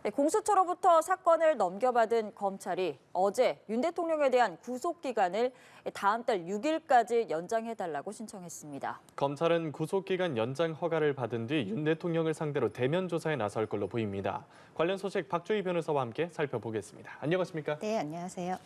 네, 공수처로부터 사건을 넘겨받은 검찰이 어제 윤 대통령에 대한 구속기간을 다음 달 6일까지 연장해달라고 신청했습니다. 검찰은 구속기간 연장 허가를 받은 뒤 윤 대통령을 상대로 대면 조사에 나설 걸로 보입니다. 관련 소식 박주희 변호사와 함께 살펴보겠습니다. 안녕하십니까? 네, 안녕하세요.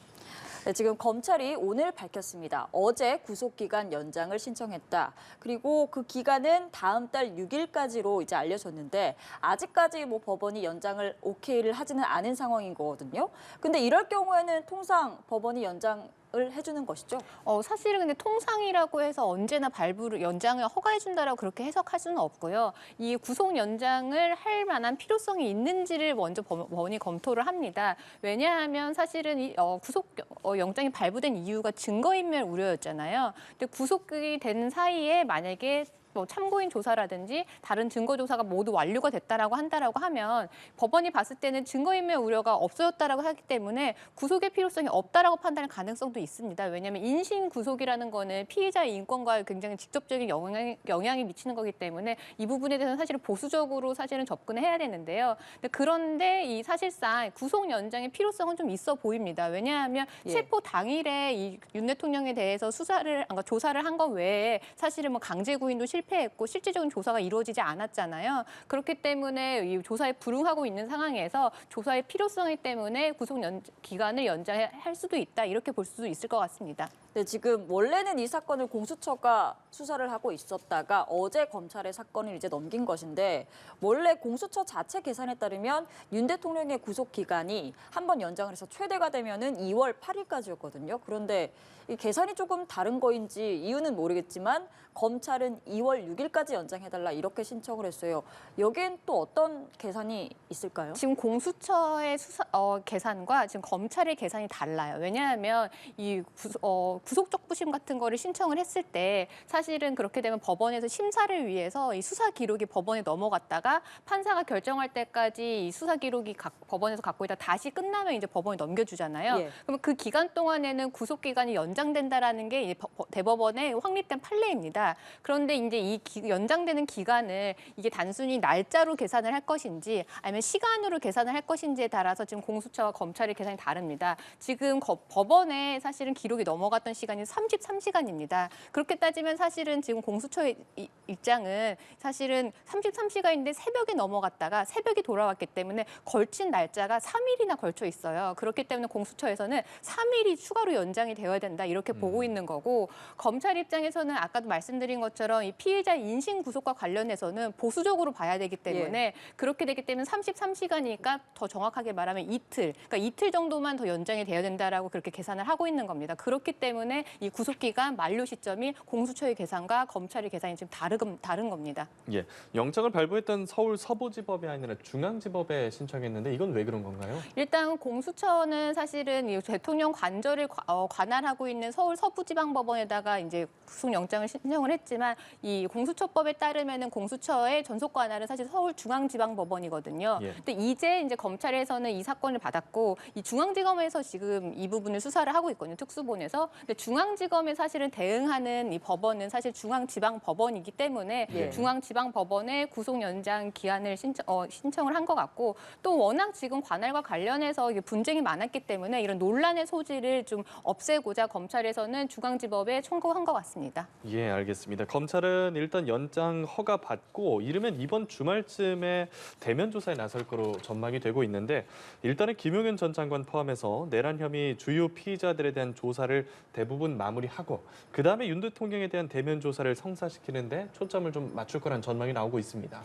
네, 지금 검찰이 오늘 밝혔습니다. 어제 구속기간 연장을 신청했다. 그리고 그 기간은 다음 달 6일까지로 이제 알려졌는데 아직까지 뭐 법원이 연장을 오케이를 하지는 않은 상황인 거거든요. 근데 이럴 경우에는 통상 법원이 연장을 해주는 것이죠? 사실은 근데 통상이라고 해서 언제나 발부를 연장을 허가해준다라고 그렇게 해석할 수는 없고요. 이 구속 연장을 할 만한 필요성이 있는지를 먼저 법원이 검토를 합니다. 왜냐하면 사실은 이 구속 영장이 발부된 이유가 증거인멸 우려였잖아요. 근데 구속이 되는 사이에 만약에 뭐 참고인 조사라든지 다른 증거 조사가 모두 완료가 됐다라고 한다라고 하면 법원이 봤을 때는 증거인멸 우려가 없어졌다라고 하기 때문에 구속의 필요성이 없다라고 판단할 가능성도 있습니다. 왜냐하면 인신 구속이라는 거는 피의자의 인권과 굉장히 직접적인 영향이 미치는 거기 때문에 이 부분에 대해서는 사실은 보수적으로 사실은 접근을 해야 되는데요. 그런데 이 사실상 구속 연장의 필요성은 좀 있어 보입니다. 왜냐하면 체포 당일에 이 윤 대통령에 대해서 조사를 한 것 외에 사실은 뭐 강제 구인도 실패했고 실질적인 조사가 이루어지지 않았잖아요. 그렇기 때문에 이 조사에 불응하고 있는 상황에서 조사의 필요성이 때문에 구속 기간을 연장할 수도 있다. 이렇게 볼 수도 있을 것 같습니다. 네, 지금 원래는 이 사건을 공수처가 수사를 하고 있었다가 어제 검찰의 사건을 이제 넘긴 것인데 원래 공수처 자체 계산에 따르면 윤 대통령의 구속 기간이 한 번 연장을 해서 최대가 되면은 2월 8일까지였거든요. 그런데 이 계산이 조금 다른 거인지 이유는 모르겠지만 검찰은 2월 6일까지 연장해달라 이렇게 신청을 했어요. 여기엔 또 어떤 계산이 있을까요? 지금 공수처의 계산과 지금 검찰의 계산이 달라요. 왜냐하면 이 구속적 부심 같은 거를 신청을 했을 때 사실은 그렇게 되면 법원에서 심사를 위해서 이 수사 기록이 법원에 넘어갔다가 판사가 결정할 때까지 이 수사 기록이 법원에서 갖고 있다 다시 끝나면 이제 법원에 넘겨주잖아요. 예. 그러면 그 기간 동안에는 구속 기간이 연장된다라는 게 대법원의 확립된 판례입니다. 그런데 이제 이 연장되는 기간을 이게 단순히 날짜로 계산을 할 것인지 아니면 시간으로 계산을 할 것인지에 따라서 지금 공수처와 검찰의 계산이 다릅니다. 지금 법원에 사실은 기록이 넘어갔던 시간이 33시간입니다. 그렇게 따지면 사실은 지금 공수처의 입장은 사실은 33시간인데 새벽에 넘어갔다가 새벽이 돌아왔기 때문에 걸친 날짜가 3일이나 걸쳐 있어요. 그렇기 때문에 공수처에서는 3일이 추가로 연장이 되어야 된다 이렇게 보고 있는 거고 검찰 입장에서는 아까도 말씀드린 것처럼 이 피해자 인신 구속과 관련해서는 보수적으로 봐야 되기 때문에 그렇게 되기 때문에 33시간이니까 더 정확하게 말하면 이틀, 그러니까 이틀 정도만 더 연장이 되어야 된다라고 그렇게 계산을 하고 있는 겁니다. 그렇기 때문에 이 구속기간 만료 시점이 공수처의 계산과 검찰의 계산이 지금 다른 겁니다. 예, 영장을 발부했던 서울 서부지법이 아니라 중앙지법에 신청했는데 이건 왜 그런 건가요? 일단 공수처는 사실은 이 대통령 관저를 관할하고 있는 서울 서부지방법원에다가 이제 구속영장을 신청을 했지만 이 공수처법에 따르면은 공수처의 전속 관할은 사실 서울중앙지방법원이거든요. 근데 이제 검찰에서는 이 사건을 받았고 이 중앙지검에서 지금 이 부분을 수사를 하고 있거든요. 특수본에서. 근데 중앙지검에 사실은 대응하는 이 법원은 사실 중앙지방법원이기 때문에 중앙지방법원에 구속연장 기한을 신청을 한 것 같고 또 워낙 지금 관할과 관련해서 분쟁이 많았기 때문에 이런 논란의 소지를 좀 없애고자 검찰에서는 중앙지법에 청구한 것 같습니다. 예, 알겠습니다. 검찰은 일단 연장 허가 받고 이르면 이번 주말쯤에 대면 조사에 나설 거로 전망이 되고 있는데 일단은 김용현 전 장관 포함해서 내란 혐의 주요 피의자들에 대한 조사를 대부분 마무리하고 그다음에 윤 대통령에 대한 대면 조사를 성사시키는데 초점을 좀 맞출 거란 전망이 나오고 있습니다.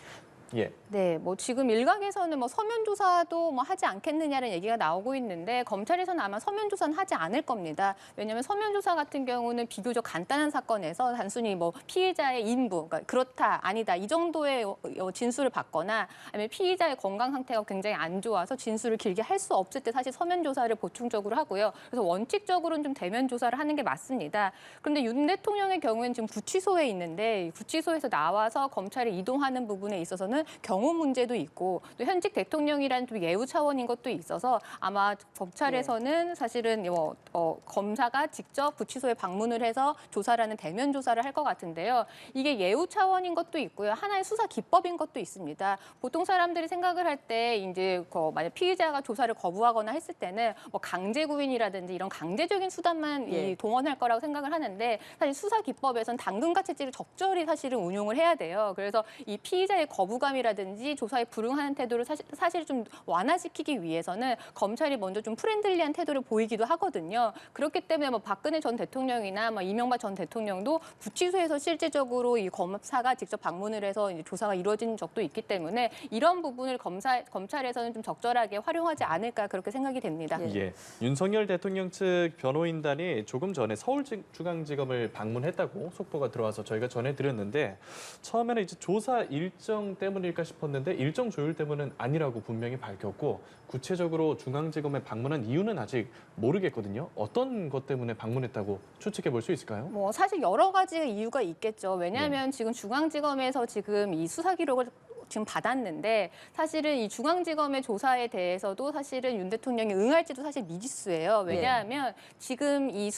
예. 네, 뭐 지금 일각에서는 뭐 서면 조사도 뭐 하지 않겠느냐는 얘기가 나오고 있는데 검찰에서는 아마 서면 조사는 하지 않을 겁니다. 왜냐하면 서면 조사 같은 경우는 비교적 간단한 사건에서 단순히 뭐 피해자의 인부, 그러니까 그렇다, 아니다 이 정도의 진술을 받거나 아니면 피의자의 건강 상태가 굉장히 안 좋아서 진술을 길게 할 수 없을 때 사실 서면 조사를 보충적으로 하고요. 그래서 원칙적으로는 좀 대면 조사를 하는 게 맞습니다. 그런데 윤 대통령의 경우에는 지금 구치소에 있는데 구치소에서 나와서 검찰에 이동하는 부분에 있어서는 대해서는 경호 문제도 있고 또 현직 대통령이라는 좀 예우 차원인 것도 있어서 아마 검찰에서는 사실은 검사가 직접 구치소에 방문을 해서 조사를 하는 대면 조사를 할 것 같은데요. 이게 예우 차원인 것도 있고요. 하나의 수사 기법인 것도 있습니다. 보통 사람들이 생각을 할 때 이제 만약 피의자가 조사를 거부하거나 했을 때는 뭐 강제 구인이라든지 이런 강제적인 수단만 이 동원할 거라고 생각을 하는데 사실 수사 기법에선 당근과 채찍을 적절히 사실은 운용을 해야 돼요. 그래서 이 피의자의 거부감이라든지 조사에 불응하는 태도를 사실 좀 완화시키기 위해서는 검찰이 먼저 좀 프렌들리한 태도를 보이기도 하거든요. 그렇기 때문에 뭐 박근혜 전 대통령이나 뭐 이명박 전 대통령도 구치소에서 실제적으로 이 검사가 직접 방문을 해서 이제 조사가 이루어진 적도 있기 때문에 이런 부분을 검찰에서는 좀 적절하게 활용하지 않을까 그렇게 생각이 됩니다. 예. 윤석열 대통령 측 변호인단이 조금 전에 서울중앙지검을 방문했다고 속보가 들어와서 저희가 전해드렸는데 처음에는 이제 조사 일정 때문일까 싶었는데 일정 조율 때문은 아니라고 분명히 밝혔고 구체적으로 중앙지검에 방문한 이유는 아직 모르겠거든요. 어떤 것 때문에 방문했다고 추측해 볼 수 있을까요? 뭐 사실 여러 가지 이유가 있겠죠. 왜냐하면 지금 중앙지검에서 지금 이 수사 기록을 지금 받았는데 사실은 이 중앙지검의 조사에 대해서도 사실은 윤 대통령이 응할지도 사실 미지수예요. 왜냐하면 지금 이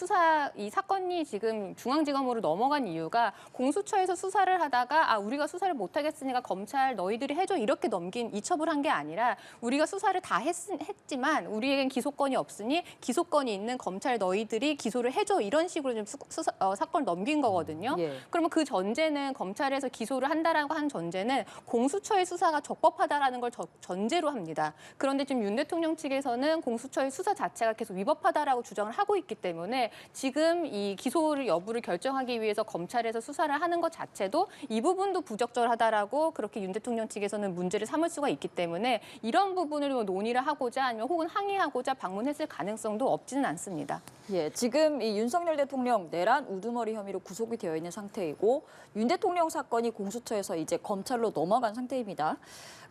사건이 지금 중앙지검으로 넘어간 이유가 공수처에서 수사를 하다가 우리가 수사를 못하겠으니까 검찰 너희들이 해줘 이렇게 넘긴 이첩을 한 게 아니라 우리가 수사를 다 했지만 우리에겐 기소권이 없으니 기소권이 있는 검찰 너희들이 기소를 해줘 이런 식으로 좀 사건을 넘긴 거거든요. 그러면 그 전제는 검찰에서 기소를 한다라고 한 전제는 공수처의 수사가 적법하다라는 걸 전제로 합니다. 그런데 지금 윤 대통령 측에서는 공수처의 수사 자체가 계속 위법하다라고 주장을 하고 있기 때문에 지금 이 기소를 여부를 결정하기 위해서 검찰에서 수사를 하는 것 자체도 이 부분도 부적절하다라고 그렇게 윤 대통령 측에서는 문제를 삼을 수가 있기 때문에 이런 부분을 논의를 하고자 아니면 혹은 항의하고자 방문했을 가능성도 없지는 않습니다. 지금 이 윤석열 대통령 내란 우두머리 혐의로 구속이 되어 있는 상태이고 윤 대통령 사건이 공수처에서 이제 검찰로 넘어간 상태입니다.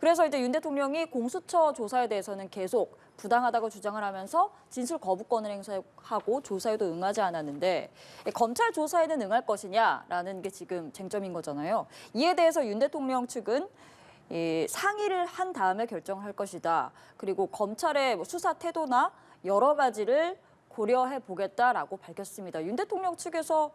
그래서 이제 윤 대통령이 공수처 조사에 대해서는 계속 부당하다고 주장을 하면서 진술 거부권을 행사하고 조사에도 응하지 않았는데 검찰 조사에는 응할 것이냐라는 게 지금 쟁점인 거잖아요. 이에 대해서 윤 대통령 측은 상의를 한 다음에 결정할 것이다. 그리고 검찰의 수사 태도나 여러 가지를 고려해 보겠다라고 밝혔습니다. 윤 대통령 측에서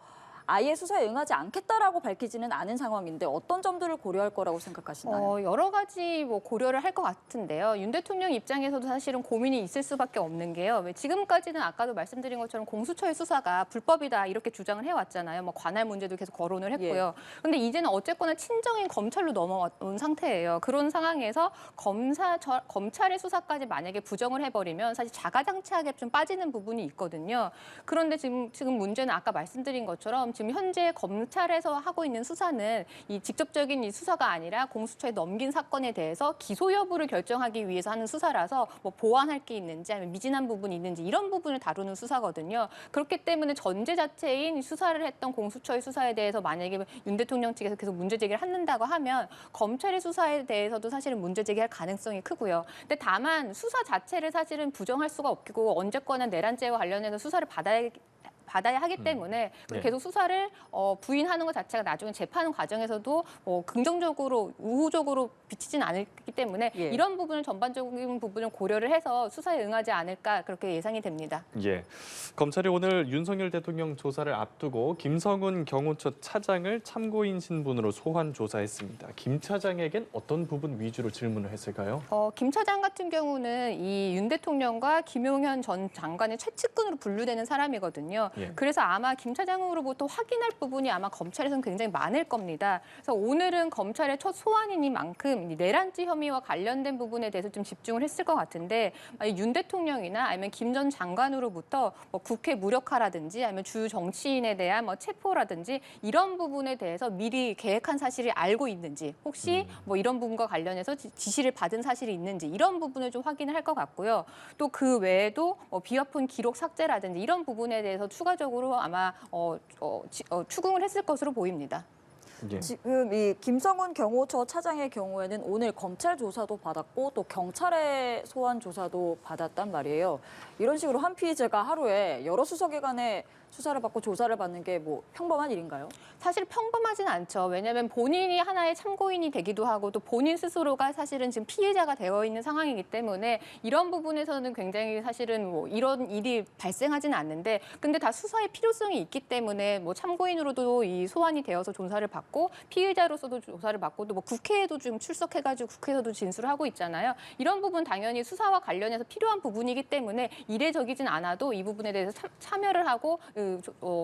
아예 수사에 응하지 않겠다라고 밝히지는 않은 상황인데 어떤 점들을 고려할 거라고 생각하시나요? 여러 가지 고려를 할 것 같은데요. 윤 대통령 입장에서도 사실은 고민이 있을 수밖에 없는 게요. 지금까지는 아까도 말씀드린 것처럼 공수처의 수사가 불법이다 이렇게 주장을 해왔잖아요. 뭐 관할 문제도 계속 거론을 했고요. 그런데 이제는 어쨌거나 친정인 검찰로 넘어온 상태예요. 그런 상황에서 검찰의 수사까지 만약에 부정을 해버리면 사실 자가당착에 좀 빠지는 부분이 있거든요. 그런데 지금 문제는 아까 말씀드린 것처럼 지금 현재 검찰에서 하고 있는 수사는 이 직접적인 이 수사가 아니라 공수처에 넘긴 사건에 대해서 기소 여부를 결정하기 위해서 하는 수사라서 뭐 보완할 게 있는지 아니면 미진한 부분이 있는지 이런 부분을 다루는 수사거든요. 그렇기 때문에 전제 자체인 수사를 했던 공수처의 수사에 대해서 만약에 윤 대통령 측에서 계속 문제 제기를 한다고 하면 검찰의 수사에 대해서도 사실은 문제 제기할 가능성이 크고요. 근데 다만 수사 자체를 사실은 부정할 수가 없고 언제거나 내란죄와 관련해서 수사를 받아야 하기 때문에 계속 수사를 부인하는 것 자체가 나중에 재판 과정에서도 긍정적으로 우호적으로 비치진 않기 때문에 이런 부분을 전반적인 부분을 고려를 해서 수사에 응하지 않을까 그렇게 예상이 됩니다. 검찰이 오늘 윤석열 대통령 조사를 앞두고 김성훈 경호처 차장을 참고인 신분으로 소환 조사했습니다. 김 차장에겐 어떤 부분 위주로 질문을 했을까요? 김 차장 같은 경우는 이 윤 대통령과 김용현 전 장관의 최측근으로 분류되는 사람이거든요. 그래서 아마 김 차장으로부터 확인할 부분이 아마 검찰에서는 굉장히 많을 겁니다. 그래서 오늘은 검찰의 첫 소환이니만큼 내란죄 혐의와 관련된 부분에 대해서 좀 집중을 했을 것 같은데 윤 대통령이나 아니면 김 전 장관으로부터 뭐 국회 무력화라든지 아니면 주요 정치인에 대한 뭐 체포라든지 이런 부분에 대해서 미리 계획한 사실을 알고 있는지 혹시 뭐 이런 부분과 관련해서 지시를 받은 사실이 있는지 이런 부분을 좀 확인을 할 것 같고요. 또 그 외에도 비화폰 기록 삭제라든지 이런 부분에 대해서 추가적으로 아마 추궁을 했을 것으로 보입니다. 예. 지금 이 김성훈 경호처 차장의 경우에는 오늘 검찰 조사도 받았고 또 경찰의 소환 조사도 받았단 말이에요. 이런 식으로 한 피의자가 하루에 여러 수사기관에 수사를 받고 조사를 받는 게 뭐 평범한 일인가요? 사실 평범하진 않죠. 왜냐하면 본인이 하나의 참고인이 되기도 하고 또 본인 스스로가 사실은 지금 피해자가 되어 있는 상황이기 때문에 이런 부분에서는 굉장히 사실은 뭐 이런 일이 발생하지는 않는데 근데 다 수사의 필요성이 있기 때문에 뭐 참고인으로도 이 소환이 되어서 조사를 받고 피해자로서도 조사를 받고 또 뭐 국회에도 지금 출석해가지고 국회에서도 진술을 하고 있잖아요. 이런 부분 당연히 수사와 관련해서 필요한 부분이기 때문에 이례적이진 않아도 이 부분에 대해서 참여를 하고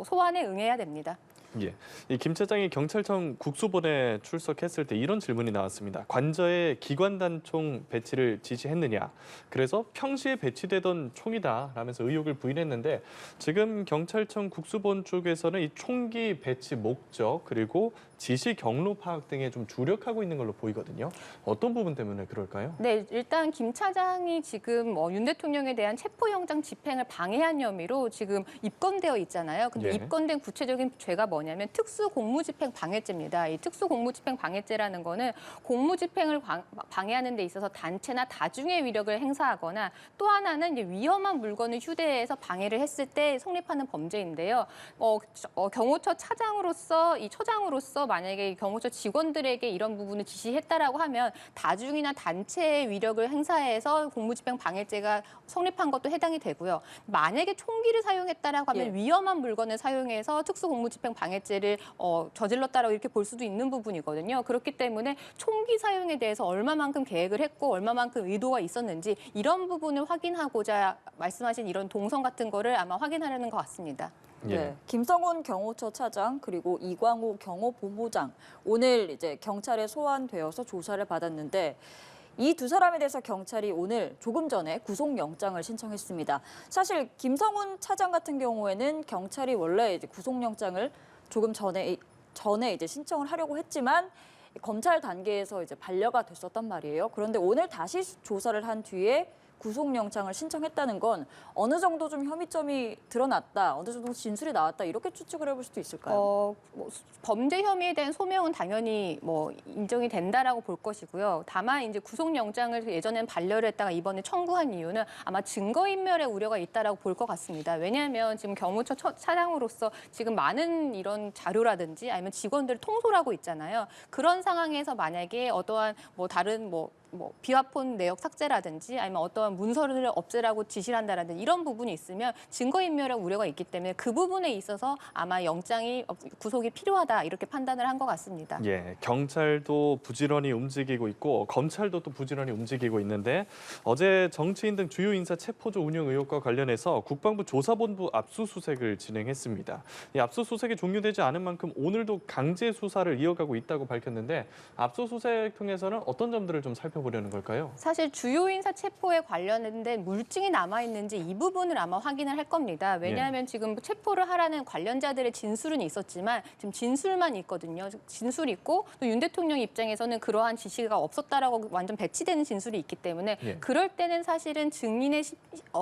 소환에 응해야 됩니다. 예, 이 김 차장이 경찰청 국수본에 출석했을 때 이런 질문이 나왔습니다. 관저에 기관단총 배치를 지시했느냐? 그래서 평시에 배치되던 총이다라면서 의혹을 부인했는데 지금 경찰청 국수본 쪽에서는 이 총기 배치 목적 그리고 지시 경로 파악 등에 좀 주력하고 있는 걸로 보이거든요. 어떤 부분 때문에 그럴까요? 네, 일단 김 차장이 지금 윤 대통령에 대한 체포영장 집행을 방해한 혐의로 지금 입건되어 있잖아요. 근데 예. 입건된 구체적인 죄가 뭐냐면 특수공무집행 방해죄입니다. 이 특수공무집행 방해죄라는 거는 공무집행을 방해하는 데 있어서 단체나 다중의 위력을 행사하거나 또 하나는 이제 위험한 물건을 휴대해서 방해를 했을 때 성립하는 범죄인데요. 경호처 차장으로서 이 처장으로서 만약에 경호처 직원들에게 이런 부분을 지시했다라고 하면 다중이나 단체의 위력을 행사해서 공무집행 방해죄가 성립한 것도 해당이 되고요. 만약에 총기를 사용했다라고 하면 예. 위험한 물건을 사용해서 특수공무집행 방해죄를 저질렀다라고 이렇게 볼 수도 있는 부분이거든요. 그렇기 때문에 총기 사용에 대해서 얼마만큼 계획을 했고 얼마만큼 의도가 있었는지 이런 부분을 확인하고자 말씀하신 이런 동선 같은 거를 아마 확인하려는 것 같습니다. 예. 네, 김성훈 경호처 차장 그리고 이광호 경호본부장 오늘 이제 경찰에 소환되어서 조사를 받았는데 이 두 사람에 대해서 경찰이 오늘 조금 전에 구속영장을 신청했습니다. 사실 김성훈 차장 같은 경우에는 경찰이 원래 이제 구속영장을 조금 전에 이제 신청을 하려고 했지만 검찰 단계에서 이제 반려가 됐었단 말이에요. 그런데 오늘 다시 조사를 한 뒤에 구속영장을 신청했다는 건 어느 정도 좀 혐의점이 드러났다, 어느 정도 진술이 나왔다 이렇게 추측을 해볼 수도 있을까요? 범죄 혐의에 대한 소명은 당연히 인정이 된다라고 볼 것이고요. 다만 이제 구속영장을 예전엔 반려를 했다가 이번에 청구한 이유는 아마 증거인멸의 우려가 있다라고 볼 것 같습니다. 왜냐하면 지금 경호처 차장으로서 지금 많은 이런 자료라든지 아니면 직원들을 통솔하고 있잖아요. 그런 상황에서 만약에 어떠한 다른 비화폰 내역 삭제라든지 아니면 어떠한 문서를 없애라고 지시를 한다라든지 이런 부분이 있으면 증거인멸의 우려가 있기 때문에 그 부분에 있어서 아마 영장이 구속이 필요하다 이렇게 판단을 한 것 같습니다. 예, 경찰도 부지런히 움직이고 있고 검찰도 또 부지런히 움직이고 있는데 어제 정치인 등 주요 인사 체포조 운영 의혹과 관련해서 국방부 조사본부 압수수색을 진행했습니다. 이 압수수색이 종료되지 않은 만큼 오늘도 강제 수사를 이어가고 있다고 밝혔는데 압수수색 통해서는 어떤 점들을 좀 살펴보려는 걸까요? 사실 주요 인사 체포에 관련된 물증이 남아있는지 이 부분을 아마 확인을 할 겁니다. 왜냐하면 지금 체포를 하라는 관련자들의 진술은 있었지만 지금 진술만 있거든요. 진술이 있고 또 윤 대통령 입장에서는 그러한 지시가 없었다라고 완전 배치되는 진술이 있기 때문에 예. 그럴 때는 사실은 증인의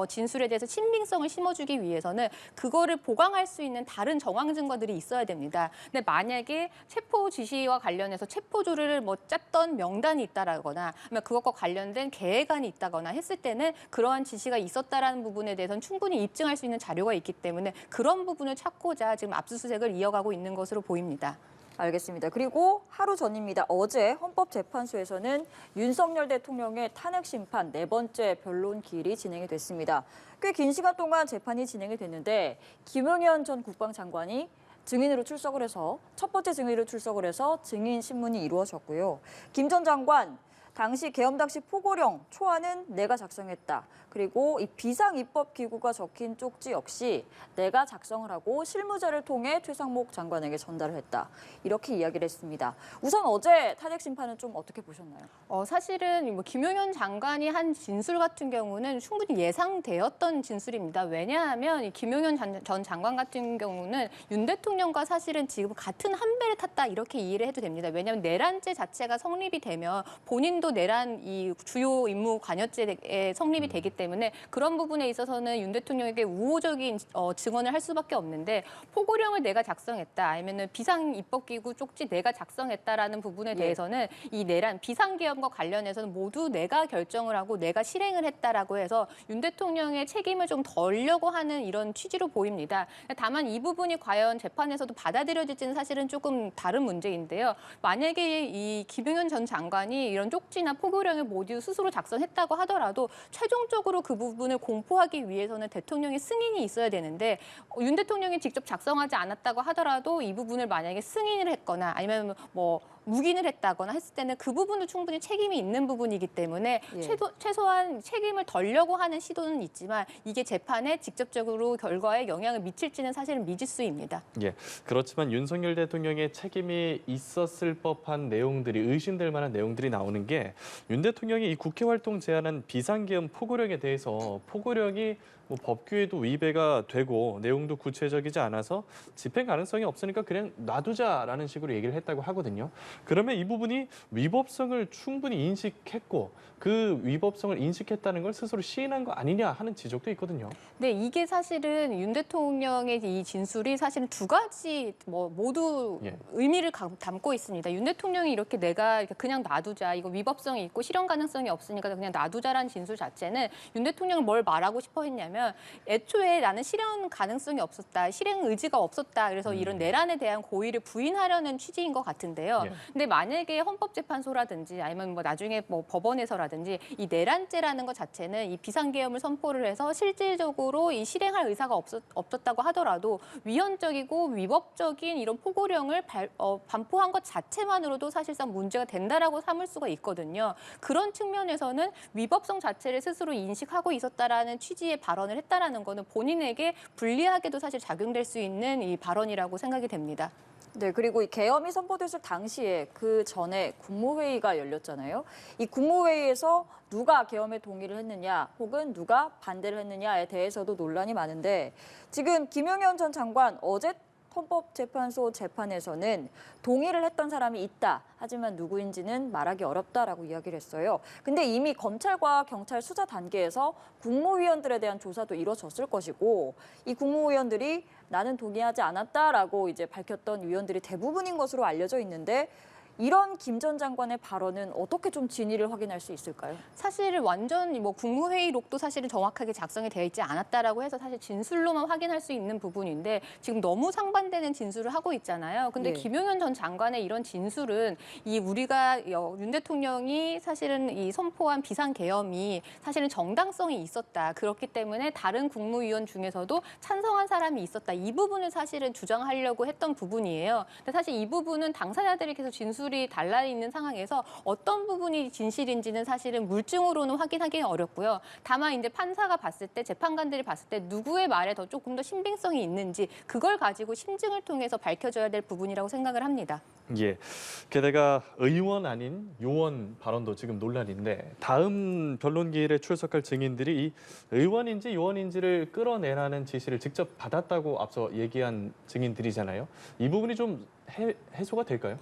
진술에 대해서 신빙성을 심어주기 위해서는 그거를 보강할 수 있는 다른 정황 증거들이 있어야 됩니다. 근데 만약에 체포 지시와 관련해서 체포조를 짰던 명단이 있다라거나 아니면 그것과 관련된 계획안이 있다거나 했을 때는 그러한 지시가 있었다라는 부분에 대해서는 충분히 입증할 수 있는 자료가 있기 때문에 그런 부분을 찾고자 지금 압수수색을 이어가고 있는 것으로 보입니다. 알겠습니다. 그리고 하루 전입니다. 어제 헌법재판소에서는 윤석열 대통령의 탄핵 심판 네 번째 변론기일이 진행이 됐습니다. 꽤 긴 시간 동안 재판이 진행이 됐는데 김용현 전 국방장관이 증인으로 출석을 해서 첫 번째 증인으로 출석을 해서 증인 신문이 이루어졌고요. 김 전 장관 당시 계엄 당시 포고령 초안은 내가 작성했다. 그리고 이 비상입법기구가 적힌 쪽지 역시 내가 작성을 하고 실무자를 통해 최상목 장관에게 전달을 했다. 이렇게 이야기를 했습니다. 우선 어제 탄핵 심판은 좀 어떻게 보셨나요? 사실은 김용현 장관이 한 진술 같은 경우는 충분히 예상되었던 진술입니다. 왜냐하면 이 김용현 전 장관 같은 경우는 윤 대통령과 사실은 지금 같은 한 배를 탔다 이렇게 이해를 해도 됩니다. 왜냐하면 내란죄 자체가 성립이 되면 본인도 부분도 내란 이 주요 임무 관여죄에 성립이 되기 때문에 그런 부분에 있어서는 윤 대통령에게 우호적인 증언을 할 수밖에 없는데 포고령을 내가 작성했다 아니면은 비상입법기구 쪽지 내가 작성했다라는 부분에 대해서는 이 내란 비상계엄과 관련해서는 모두 내가 결정을 하고 내가 실행을 했다라고 해서 윤 대통령의 책임을 좀 덜려고 하는 이런 취지로 보입니다. 다만 이 부분이 과연 재판에서도 받아들여질지는 사실은 조금 다른 문제인데요. 만약에 이 김용현 전 장관이 이런 쪽지나 포고령을 모두 스스로 작성했다고 하더라도 최종적으로 그 부분을 공포하기 위해서는 대통령의 승인이 있어야 되는데 윤 대통령이 직접 작성하지 않았다고 하더라도 이 부분을 만약에 승인을 했거나 아니면 뭐 묵인을 했다거나 했을 때는 그 부분도 충분히 책임이 있는 부분이기 때문에 예. 최소한 책임을 덜려고 하는 시도는 있지만 이게 재판에 직접적으로 결과에 영향을 미칠지는 사실은 미지수입니다. 예, 그렇지만 윤석열 대통령의 책임이 있었을 법한 내용들이 의심될 만한 내용들이 나오는 게 윤 대통령이 이 국회 활동 제한한 비상계엄 포고령에 대해서 포고령이 뭐 법규에도 위배가 되고 내용도 구체적이지 않아서 집행 가능성이 없으니까 그냥 놔두자라는 식으로 얘기를 했다고 하거든요. 그러면 이 부분이 위법성을 충분히 인식했고 그 위법성을 인식했다는 걸 스스로 시인한 거 아니냐 하는 지적도 있거든요. 네, 이게 사실은 윤 대통령의 이 진술이 사실은 두 가지 모두 예. 의미를 담고 있습니다. 윤 대통령이 이렇게 내가 이렇게 그냥 놔두자, 이거 위법성이 있고 실현 가능성이 없으니까 그냥 놔두자라는 진술 자체는 윤 대통령은 뭘 말하고 싶어 했냐면 애초에 나는 실현 가능성이 없었다, 실행 의지가 없었다. 그래서 이런 내란에 대한 고의를 부인하려는 취지인 것 같은데요. 예. 근데 만약에 헌법재판소라든지 아니면 뭐 나중에 뭐 법원에서라든지 이 내란죄라는 것 자체는 이 비상계엄을 선포를 해서 실질적으로 이 실행할 의사가 없었다고 하더라도 위헌적이고 위법적인 이런 포고령을 반포한 것 자체만으로도 사실상 문제가 된다라고 삼을 수가 있거든요. 그런 측면에서는 위법성 자체를 스스로 인식하고 있었다라는 취지의 발언을 했다라는 거는 본인에게 불리하게도 사실 작용될 수 있는 이 발언이라고 생각이 됩니다. 네, 그리고 이 계엄이 선포됐을 당시에 그 전에 국무회의가 열렸잖아요. 이 국무회의에서 누가 계엄에 동의를 했느냐 혹은 누가 반대를 했느냐에 대해서도 논란이 많은데 지금 김용현 전 장관 어제 헌법재판소 재판에서는 동의를 했던 사람이 있다. 하지만 누구인지는 말하기 어렵다라고 이야기를 했어요. 근데 이미 검찰과 경찰 수사 단계에서 국무위원들에 대한 조사도 이루어졌을 것이고 이 국무위원들이 나는 동의하지 않았다라고 이제 밝혔던 위원들이 대부분인 것으로 알려져 있는데 이런 김 전 장관의 발언은 어떻게 좀 진위를 확인할 수 있을까요? 사실 완전 뭐 국무회의록도 사실은 정확하게 작성이 되어 있지 않았다라고 해서 사실 진술로만 확인할 수 있는 부분인데 지금 너무 상반되는 진술을 하고 있잖아요. 근데 네. 김용현 전 장관의 이런 진술은 이 우리가 윤 대통령이 사실은 이 선포한 비상계엄이 사실은 정당성이 있었다. 그렇기 때문에 다른 국무위원 중에서도 찬성한 사람이 있었다. 이 부분을 사실은 주장하려고 했던 부분이에요. 근데 사실 이 부분은 당사자들이 계속 진술이 달라 있는 상황에서 어떤 부분이 진실인지는 사실은 물증으로는 확인하기는 어렵고요. 다만 이제 판사가 봤을 때 재판관들이 봤을 때 누구의 말에 더 조금 더 신빙성이 있는지 그걸 가지고 심증을 통해서 밝혀져야 될 부분이라고 생각을 합니다. 예. 게다가 의원 아닌 요원 발언도 지금 논란인데 다음 변론 기일에 출석할 증인들이 이 의원인지 요원인지를 끌어내라는 지시를 직접 받았다고 앞서 얘기한 증인들이잖아요. 이 부분이 좀 해소가 될까요?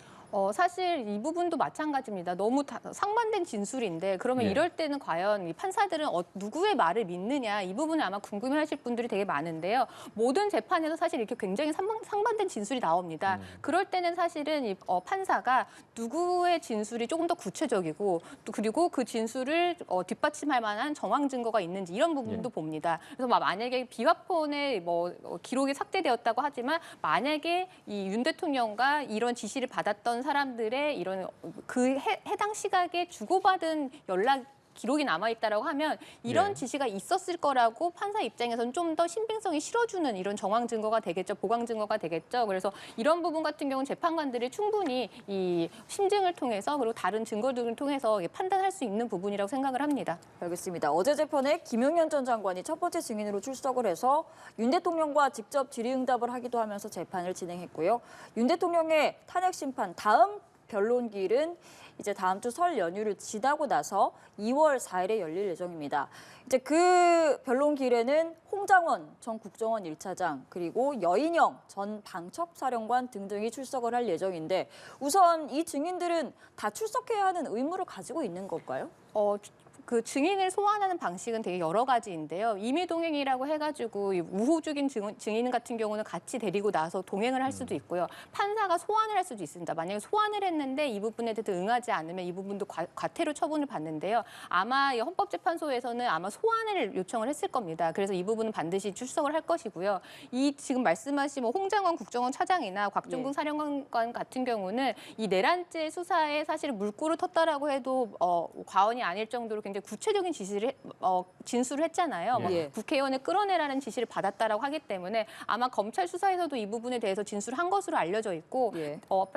사실 이 부분도 마찬가지입니다. 너무 상반된 진술인데 그러면 네. 이럴 때는 과연 이 판사들은 누구의 말을 믿느냐 이 부분을 아마 궁금해하실 분들이 되게 많은데요. 모든 재판에서 사실 이렇게 굉장히 상반된 진술이 나옵니다. 그럴 때는 사실은 이 판사가 누구의 진술이 조금 더 구체적이고 또 그리고 그 진술을 뒷받침할 만한 정황 증거가 있는지 이런 부분도 봅니다. 그래서 만약에 비화폰에 기록이 삭제되었다고 하지만 만약에 이 윤 대통령과 이런 지시를 받았던 사람들의 이런 그 해당 시각에 주고받은 연락 기록이 남아있다라고 하면 이런 네. 지시가 있었을 거라고 판사 입장에서는 좀 더 신빙성이 실어주는 이런 정황 증거가 되겠죠. 보강 증거가 되겠죠. 그래서 이런 부분 같은 경우는 재판관들이 충분히 이 심증을 통해서 그리고 다른 증거 등을 통해서 판단할 수 있는 부분이라고 생각을 합니다. 알겠습니다. 어제 재판에 김용현 전 장관이 첫 번째 증인으로 출석을 해서 윤 대통령과 직접 질의응답을 하기도 하면서 재판을 진행했고요. 윤 대통령의 탄핵 심판 다음 변론기일은 이제 다음 주 설 연휴를 지나고 나서 2월 4일에 열릴 예정입니다. 이제 그 변론기일에는 홍장원 전 국정원 1차장 그리고 여인영 전 방첩사령관 등등이 출석을 할 예정인데 우선 이 증인들은 다 출석해야 하는 의무를 가지고 있는 건가요? 그 증인을 소환하는 방식은 되게 여러 가지인데요. 임의동행이라고 해가지고 이 우호적인 증인 같은 경우는 같이 데리고 나서 동행을 할 수도 있고요. 판사가 소환을 할 수도 있습니다. 만약에 소환을 했는데 이 부분에 대해서 응하지 않으면 이 부분도 과태료 처분을 받는데요. 아마 이 헌법재판소에서는 아마 소환을 요청을 했을 겁니다. 그래서 이 부분은 반드시 출석을 할 것이고요. 이 지금 말씀하신 홍장원 국정원 차장이나 곽종근 사령관 같은 경우는 이 내란죄 수사에 사실 물꼬를 텄다라고 해도 과언이 아닐 정도로 굉장히 구체적인 진술을 했잖아요. 국회의원을 끌어내라는 지시를 받았다라고 하기 때문에 아마 검찰 수사에서도 이 부분에 대해서 진술한 것으로 알려져 있고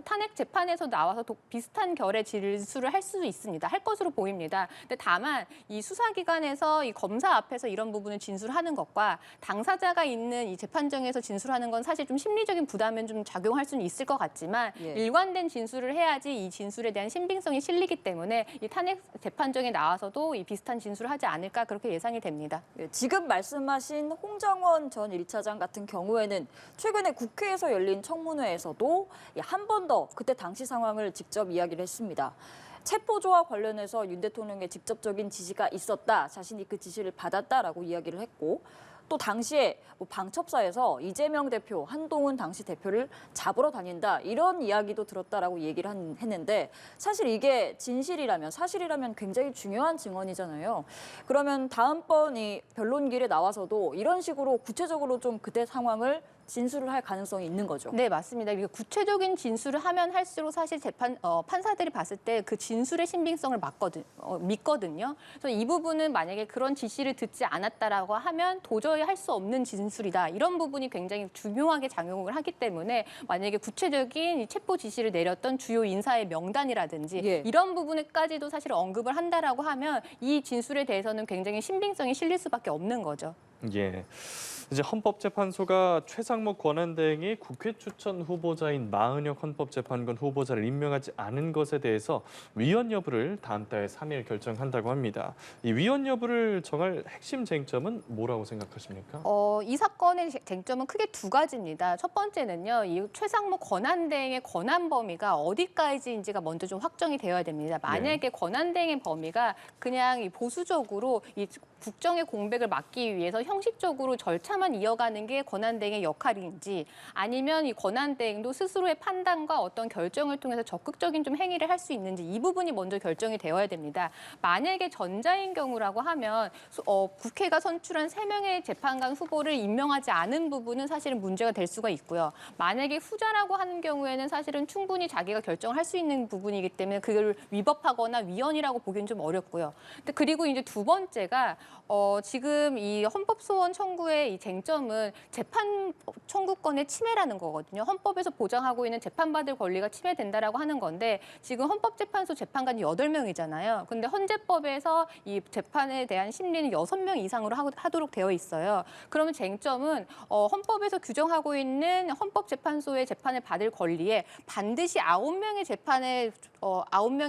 탄핵 재판에서 나와서 비슷한 결의 진술을 할 수도 있습니다. 할 것으로 보입니다. 근데 다만 이 수사기관에서 이 검사 앞에서 이런 부분을 진술하는 것과 당사자가 있는 이 재판정에서 진술하는 건 사실 좀 심리적인 부담은 좀 작용할 수는 있을 것 같지만 일관된 진술을 해야지 이 진술에 대한 신빙성이 실리기 때문에 이 탄핵 재판정에 나와서도 이 비슷한 진술을 하지 않을까 그렇게 예상이 됩니다. 지금 말씀하신 홍장원 전 1차장 같은 경우에는 최근에 국회에서 열린 청문회에서도 한 번 더 그때 당시 상황을 직접 이야기를 했습니다. 체포조와 관련해서 윤 대통령의 직접적인 지시가 있었다. 자신이 그 지시를 받았다라고 이야기를 했고 또 당시에 방첩사에서 이재명 대표, 한동훈 당시 대표를 잡으러 다닌다 이런 이야기도 들었다라고 얘기를 했는데 사실 이게 진실이라면 사실이라면 굉장히 중요한 증언이잖아요. 그러면 다음번 이 변론기일에 나와서도 이런 식으로 구체적으로 좀 그때 상황을 진술을 할 가능성이 있는 거죠. 네, 맞습니다. 이게 구체적인 진술을 하면 할수록 사실 판사들이 봤을 때 그 진술의 신빙성을 믿거든요. 그래서 이 부분은 만약에 그런 지시를 듣지 않았다라고 하면 도저히 할 수 없는 진술이다. 이런 부분이 굉장히 중요하게 작용을 하기 때문에 만약에 구체적인 이 체포 지시를 내렸던 주요 인사의 명단이라든지 이런 부분까지도 사실 언급을 한다라고 하면 이 진술에 대해서는 굉장히 신빙성이 실릴 수밖에 없는 거죠. 예. 이제 헌법재판소가 최상목 권한대행이 국회 추천 후보자인 마은혁 헌법재판관 후보자를 임명하지 않은 것에 대해서 위헌 여부를 다음 달 3일 결정한다고 합니다. 이 위헌 여부를 정할 핵심 쟁점은 뭐라고 생각하십니까? 이 사건의 쟁점은 크게 두 가지입니다. 첫 번째는요, 이 최상목 권한대행의 권한 범위가 어디까지인지가 먼저 좀 확정이 되어야 됩니다. 만약에 권한대행의 범위가 그냥 이 보수적으로 이 국정의 공백을 막기 위해서 형식적으로 절차만 이어가는 게 권한대행의 역할인지 아니면 이 권한대행도 스스로의 판단과 어떤 결정을 통해서 적극적인 좀 행위를 할 수 있는지 이 부분이 먼저 결정이 되어야 됩니다. 만약에 전자인 경우라고 하면 국회가 선출한 3명의 재판관 후보를 임명하지 않은 부분은 사실은 문제가 될 수가 있고요. 만약에 후자라고 하는 경우에는 사실은 충분히 자기가 결정을 할 수 있는 부분이기 때문에 그걸 위법하거나 위헌이라고 보기는 좀 어렵고요. 그리고 이제 두 번째가 지금 이 헌법소원 청구의 이 쟁점은 재판 청구권의 침해라는 거거든요. 헌법에서 보장하고 있는 재판받을 권리가 침해된다라고 하는 건데 지금 헌법재판소 재판관이 8명이잖아요. 근데 헌재법에서 이 재판에 대한 심리는 6명 이상으로 하도록 되어 있어요. 그러면 쟁점은 헌법에서 규정하고 있는 헌법재판소의 재판을 받을 권리에 반드시 9명의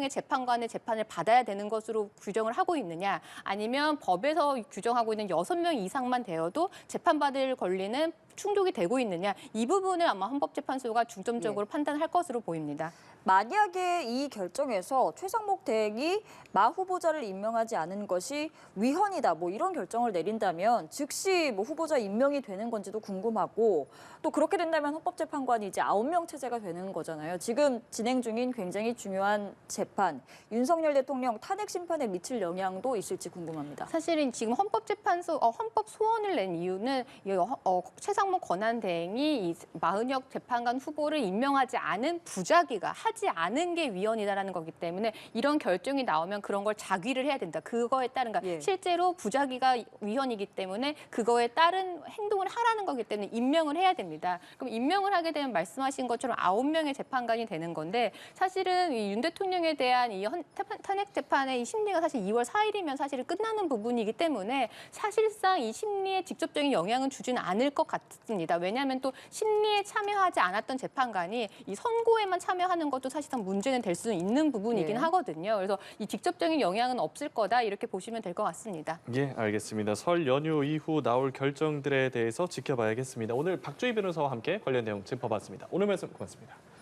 재판관의 재판을 받아야 되는 것으로 규정을 하고 있느냐 아니면 법에서 규정하고 있는 6명 이상만 되어도 재판받을 권리는 충족이 되고 있느냐 이 부분을 아마 헌법재판소가 중점적으로 판단할 것으로 보입니다. 만약에 이 결정에서 최상목 대행이 마 후보자를 임명하지 않은 것이 위헌이다 뭐 이런 결정을 내린다면 즉시 뭐 후보자 임명이 되는 건지도 궁금하고 또 그렇게 된다면 헌법재판관이 이제 9명 체제가 되는 거잖아요. 지금 진행 중인 굉장히 중요한 재판 윤석열 대통령 탄핵 심판에 미칠 영향도 있을지 궁금합니다. 사실은 지금 헌법재판소 헌법 소원을 낸 이유는 최상목 권한대행이 이 마은혁 재판관 후보를 임명하지 않은 부작위가 하지 않은 게 위헌이다라는 거기 때문에 이런 결정이 나오면 그런 걸 자귀를 해야 된다. 그거에 따른 실제로 부작위가 위헌이기 때문에 그거에 따른 행동을 하라는 거기 때문에 임명을 해야 됩니다. 그럼 임명을 하게 되면 말씀하신 것처럼 9명의 재판관이 되는 건데 사실은 윤 대통령에 대한 이 탄핵 재판의 이 심리가 사실 2월 4일이면 사실은 끝나는 부분이기 때문에 사실상 이 심리에 직접적인 영향은 주지는 않을 것 같습니다. 왜냐하면 또 심리에 참여하지 않았던 재판관이 이 선고에만 참여하는 것도 사실상 문제는 될 수 있는 부분이긴 예. 하거든요. 그래서 이 직접적인 영향은 없을 거다 이렇게 보시면 될 것 같습니다. 예, 알겠습니다. 설 연휴 이후 나올 결정들에 대해서 지켜봐야겠습니다. 오늘 박주희 변호사와 함께 관련 내용 짚어봤습니다. 오늘 말씀 고맙습니다.